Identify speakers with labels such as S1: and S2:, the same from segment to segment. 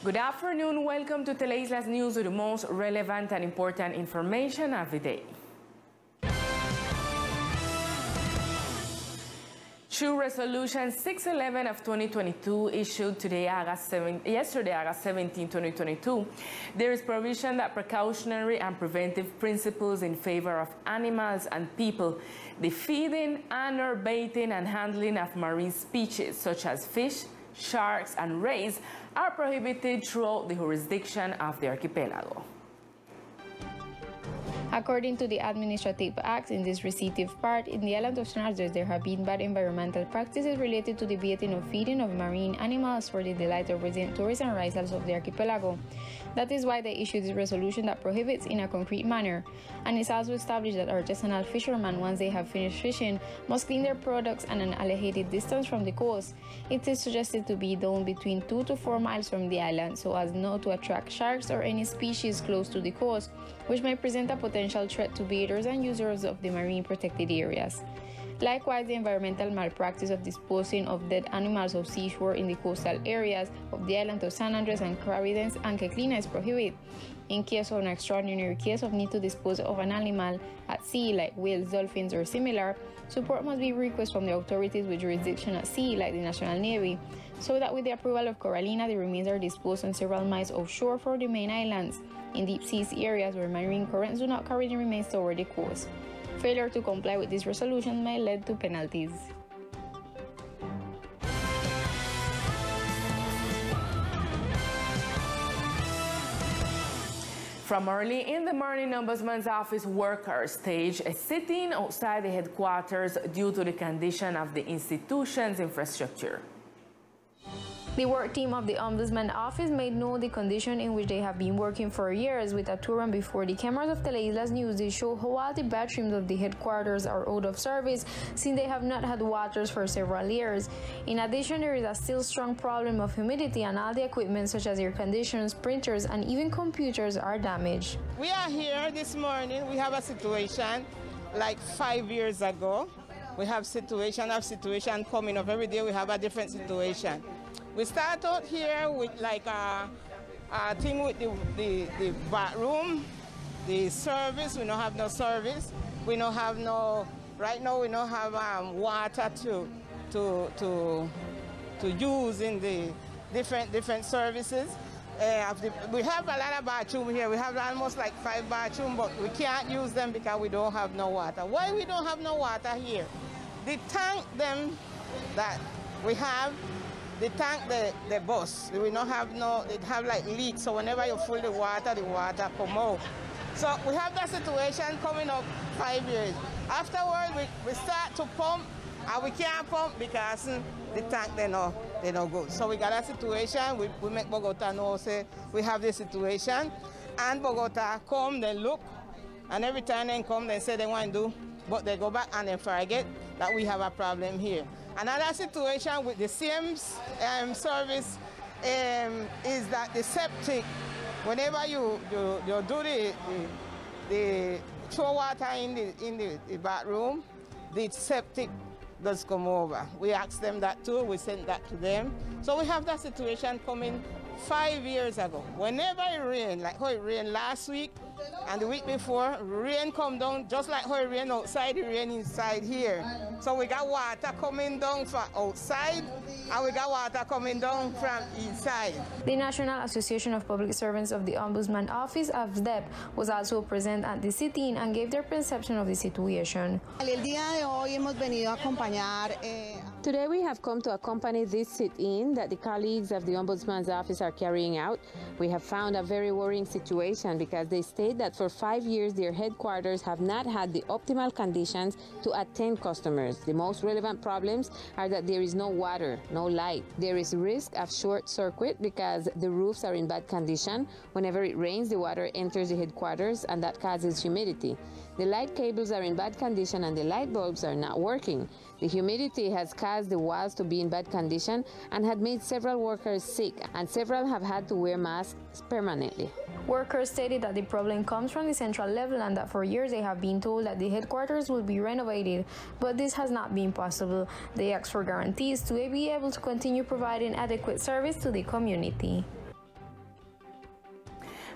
S1: Good afternoon. Welcome to Teleislas News with the most relevant and important information of the day. Through Resolution 611 of 2022, issued yesterday, August 17, 2022, there is provision that precautionary and preventive principles in favor of animals and people, the feeding and/or baiting and handling of marine species such as fish, sharks, and rays are prohibited throughout the jurisdiction of the archipelago.
S2: According to the administrative acts in this recitative part, in the island of San Andres there have been bad environmental practices related to the baiting or feeding of marine animals for the delight of resident tourists and residents of the archipelago. That is why they issued this resolution that prohibits in a concrete manner, and it's also established that artisanal fishermen, once they have finished fishing, must clean their products at an allocated distance from the coast. It is suggested to be done between 2 to 4 miles from the island so as not to attract sharks or any species close to the coast, which may present a potential threat to bathers and users of the marine protected areas. Likewise, the environmental malpractice of disposing of dead animals of seashore in the coastal areas of the island of San Andres and Caribbean and Queclina is prohibited. In case of an extraordinary case of need to dispose of an animal at sea, like whales, dolphins, or similar, support must be requested from the authorities with jurisdiction at sea, like the National Navy, so that with the approval of Coralina, the remains are disposed on several miles offshore for the main islands, in deep seas areas where marine currents do not carry the remains toward the coast. Failure to comply with this resolution may lead to penalties.
S1: From early in the morning, Ombudsman's office workers staged a sit-in outside the headquarters due to the condition of the institution's infrastructure.
S2: The work team of the Ombudsman Office made known the condition in which they have been working for years. With a tour run before the cameras of Teleislas News, they show how all the bathrooms of the headquarters are out of service since they have not had waters for several years. In addition, there is a still strong problem of humidity, and all the equipment such as air conditioners, printers, and even computers are damaged.
S3: We are here this morning. We have a situation like 5 years ago. We have situation coming up. Every day we have a different situation. We start out here with like a thing with the bathroom, the service. We don't have no service. We don't have no, right now we don't have water to use in the different services. We have a lot of bathrooms here. We have almost like 5 bathrooms, but we can't use them because we don't have no water. Why we don't have no water here? The tank them that we have, the tank, the bus, we don't have no, it have like leaks, so whenever you fill the water come out. So we have that situation coming up 5 years. Afterwards, we start to pump, and we can't pump because the tank, they no good. So we got a situation, we make Bogota know, say, we have this situation, and Bogota come, they look, and every time they come, they say they want to do, but they go back and they forget that we have a problem here. Another situation with the same service is that the septic, whenever you do the throw water in the bathroom, the septic does come over. We asked them that too, we sent that to them. So we have that situation coming 5 years ago. Whenever it rained, like how it rained last week and the week before, rain come down just like how it rained outside, it rain inside here. So we got water coming down from outside and we got water coming down from inside.
S2: The National Association of Public Servants of the Ombudsman Office, AFSDEP, was also present at the sit-in and gave their perception of the situation.
S4: Today we have come to accompany this sit-in that the colleagues of the Ombudsman's Office are carrying out. We have found a very worrying situation because they state that for 5 years their headquarters have not had the optimal conditions to attend customers. The most relevant problems are that there is no water, no light. There is risk of short circuit because the roofs are in bad condition. Whenever it rains, the water enters the headquarters and that causes humidity. The light cables are in bad condition and the light bulbs are not working. The humidity has caused the walls to be in bad condition and had made several workers sick, and several have had to wear masks permanently.
S2: Workers stated that the problem comes from the central level and that for years they have been told that the headquarters will be renovated, but this has not been possible. They asked for guarantees to be able to continue providing adequate service to the community.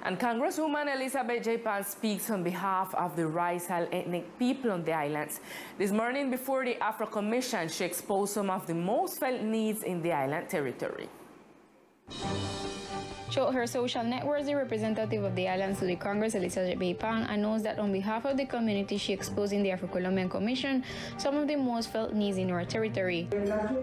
S1: And Congresswoman Elizabeth J. Pan speaks on behalf of the Raizal ethnic people on the islands. This morning before the Afro Commission, she exposed some of the most felt needs in the island territory.
S2: Through her social networks, the representative of the islands to the Congress, Elizabeth J. Pan, announced that on behalf of the community, she exposed in the Afro-Colombian Commission some of the most felt needs in our territory.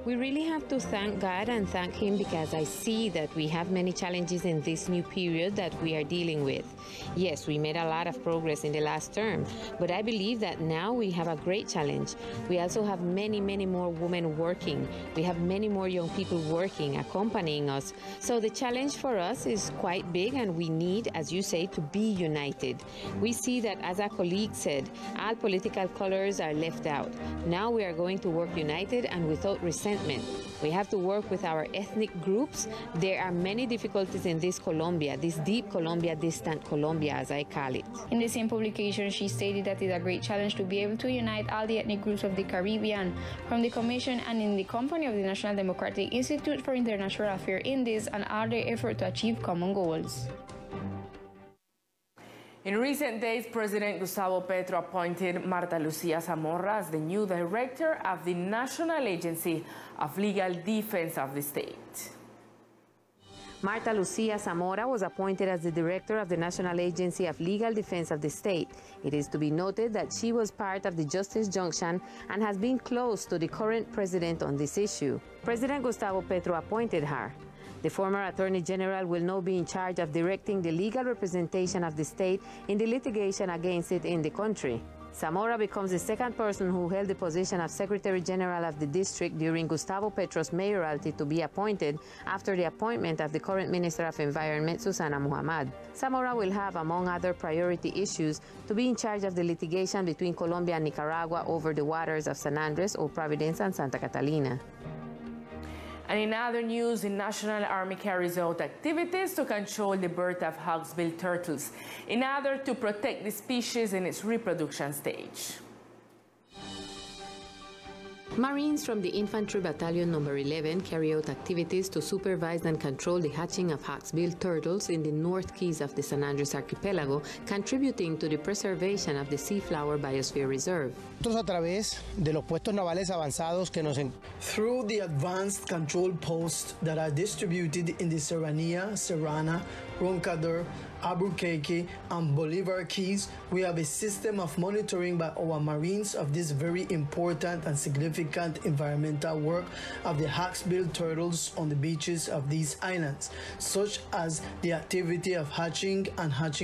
S4: We really have to thank God and thank Him because I see that we have many challenges in this new period that we are dealing with. Yes, we made a lot of progress in the last term, but I believe that now we have a great challenge. We also have many more women working. We have many more young people working, accompanying us. So the challenge for us is quite big, and we need, as you say, to be united. We see that, as our colleague said, all political colors are left out. Now we are going to work united and without resentment. We have to work with our ethnic groups. There are many difficulties in this Colombia, this deep Colombia, distant Colombia, as I call it.
S2: In the same publication, she stated that it is a great challenge to be able to unite all the ethnic groups of the Caribbean. From the Commission and in the company of the National Democratic Institute for International Affairs in this and all their effort to achieve common goals.
S1: In recent days, President Gustavo Petro appointed Marta Lucía Zamora as the new director of the National Agency of Legal Defense of the state.
S4: Marta Lucía Zamora was appointed as the director of the National Agency of Legal Defense of the state. It is to be noted that she was part of the Justice Junction and has been close to the current president on this issue. President Gustavo Petro appointed her. The former Attorney General will now be in charge of directing the legal representation of the state in the litigation against it in the country. Zamora becomes the second person who held the position of Secretary General of the district during Gustavo Petro's mayoralty to be appointed after the appointment of the current Minister of Environment, Susana Muhammad. Zamora will have, among other priority issues, to be in charge of the litigation between Colombia and Nicaragua over the waters of San Andres, Old Providence, and Santa Catalina.
S1: And in other news, the National Army carries out activities to control the birth of hawksbill turtles in order to protect the species in its reproduction stage.
S4: Marines from the Infantry Battalion No. 11 carry out activities to supervise and control the hatching of hawksbill turtles in the North Keys of the San Andres Archipelago, contributing to the preservation of the Seaflower Biosphere Reserve.
S5: A través de los puestos navales avanzados que
S6: through the advanced control posts that are distributed in the Serranía, Serrana, Roncador, Albuquerque, and Bolivar Keys, we have a system of monitoring by our Marines of this very important and significant environmental work of the hawksbill turtles on the beaches of these islands, such as the activity of hatching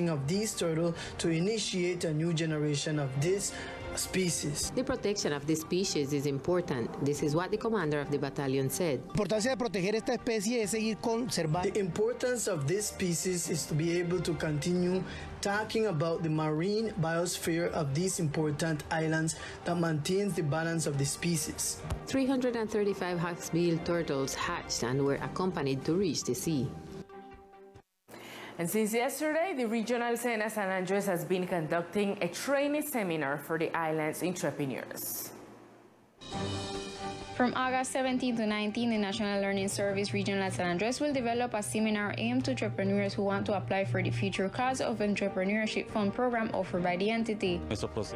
S6: of these turtles to initiate a new generation of this species.
S4: The protection of this species is important. This is what the commander of the battalion said.
S5: La importancia de proteger esta especie es seguir conservando.
S6: The importance of this species is to be able to continue talking about the marine biosphere of these important islands that maintains the balance of the species.
S4: 335 hawksbill turtles hatched and were accompanied to reach the sea.
S1: And since yesterday, the Regional Sena San Andres has been conducting a training seminar for the island's entrepreneurs.
S2: From August 17 to 19, the National Learning Service Regional San Andres will develop a seminar aimed to entrepreneurs who want to apply for the Future Cause of Entrepreneurship Fund program offered by the entity.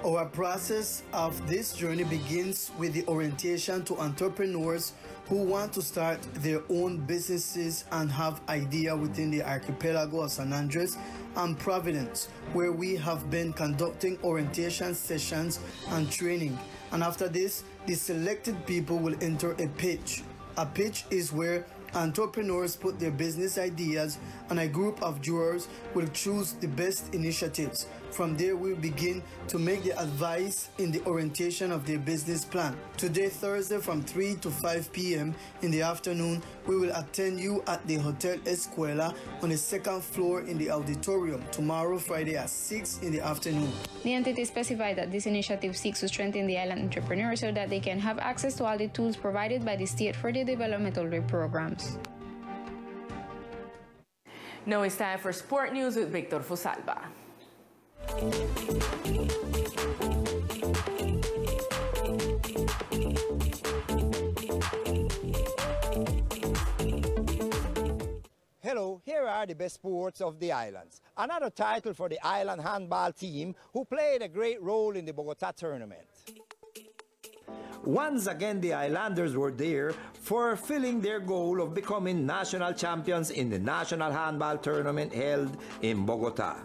S6: Our process of this journey begins with the orientation to entrepreneurs who want to start their own businesses and have idea within the archipelago of San Andres and Providence, where we have been conducting orientation sessions and training. And after this, the selected people will enter a pitch. A pitch is where entrepreneurs put their business ideas and a group of jurors will choose the best initiatives. From there, we'll begin to make the advice in the orientation of their business plan. Today, Thursday, from 3 to 5 p.m. in the afternoon, we will attend you at the Hotel Escuela on the second floor in the auditorium. Tomorrow, Friday, at 6 in the afternoon.
S2: The entity specified that this initiative seeks to strengthen the island entrepreneurs so that they can have access to all the tools provided by the state for the development of their programs.
S1: Now it's time for Sport News with Victor Fusalva.
S7: Hello, here are the best sports of the islands. Another title for the island handball team who played a great role in the Bogota tournament. Once again, the Islanders were there fulfilling their goal of becoming national champions in the National Handball Tournament held in Bogota.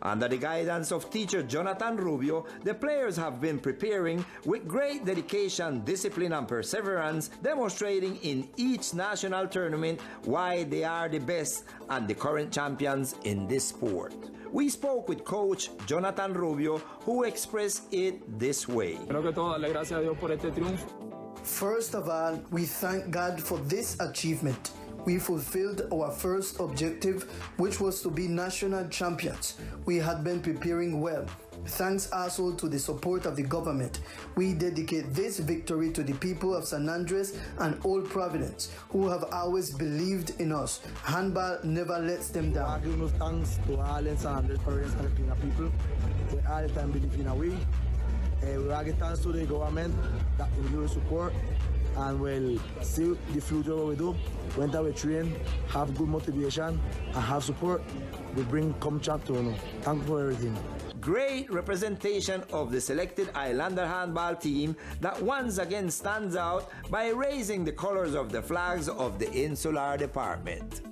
S7: Under the guidance of teacher Jonathan Rubio, the players have been preparing with great dedication, discipline, and perseverance, demonstrating in each national tournament why they are the best and the current champions in this sport. We spoke with coach Jonathan Rubio, who expressed it this way.
S6: First of all, we thank God for this achievement. We fulfilled our first objective, which was to be national champions. We had been preparing well. Thanks also to the support of the government. We dedicate this victory to the people of San Andres and all Providence, who have always believed in us. Handball never lets them down.
S5: I give thanks to all in San Andres, Providence, and the people. They all the time believe in we. We give thanks to the government that will support, and we'll see the future what we do. When we train, have good motivation, and have support, we bring come champ to you. Thank you for everything.
S7: Great representation of the selected Islander handball team that once again stands out by raising the colors of the flags of the Insular Department.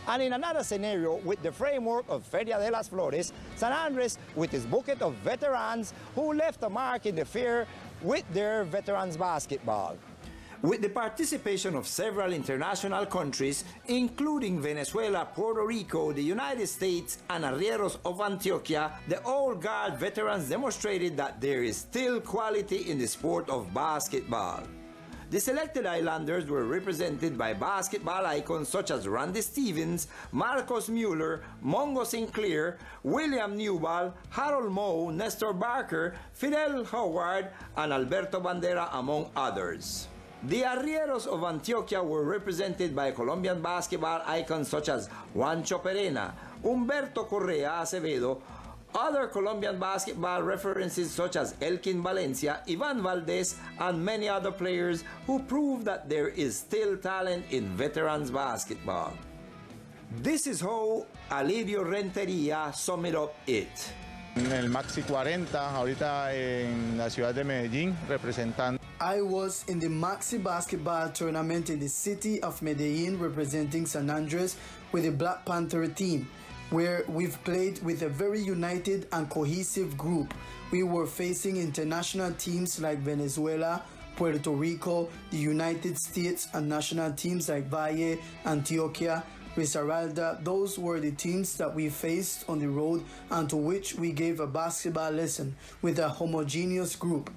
S7: And in another scenario, with the framework of Feria de las Flores, San Andres, with its bouquet of veterans who left a mark in the fair with their veterans basketball. With the participation of several international countries, including Venezuela, Puerto Rico, the United States, and Arrieros of Antioquia, the Old Guard veterans demonstrated that there is still quality in the sport of basketball. The selected Islanders were represented by basketball icons such as Randy Stevens, Marcos Mueller, Mongo Sinclair, William Newball, Harold Moe, Nestor Barker, Fidel Howard, and Alberto Bandera, among others. The Arrieros of Antioquia were represented by Colombian basketball icons such as Juancho Perena, Humberto Correa Acevedo, other Colombian basketball references such as Elkin Valencia, Ivan Valdez, and many other players who prove that there is still talent in veterans basketball. This is how Alirio Renteria summed up it.
S8: En el Maxi 40, ahorita en la ciudad de Medellín, representando.
S6: I was in the Maxi basketball tournament in the city of Medellin representing San Andres with the Black Panther team, where we've played with a very united and cohesive group. We were facing international teams like Venezuela, Puerto Rico, the United States, and national teams like Valle, Antioquia, Risaralda. Those were the teams that we faced on the road and to which we gave a basketball lesson with a homogeneous group.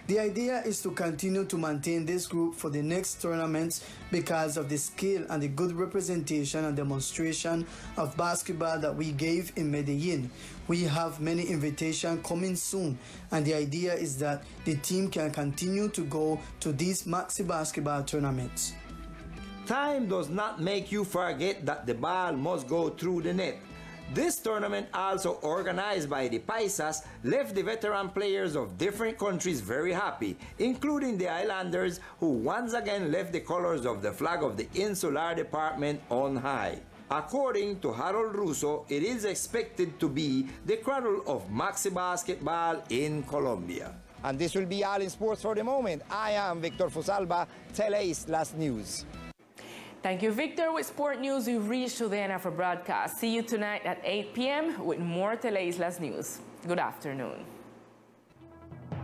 S6: The idea is to continue to maintain this group for the next tournaments because of the skill and the good representation and demonstration of basketball that we gave in Medellin. We have many invitations coming soon, and the idea is that the team can continue to go to these Maxi basketball tournaments.
S7: Time does not make you forget that the ball must go through the net. This tournament, also organized by the Paisas, left the veteran players of different countries very happy, including the Islanders, who once again left the colors of the flag of the Insular Department on high. According to Harold Russo, it is expected to be the cradle of Maxi basketball in Colombia. And this will be all in sports for the moment. I am Victor Fusalba, Teleislas News.
S1: Thank you, Victor. With sport news, we've reached to the end of our broadcast. See you tonight at 8 p.m. with more Teleislas News. Good afternoon.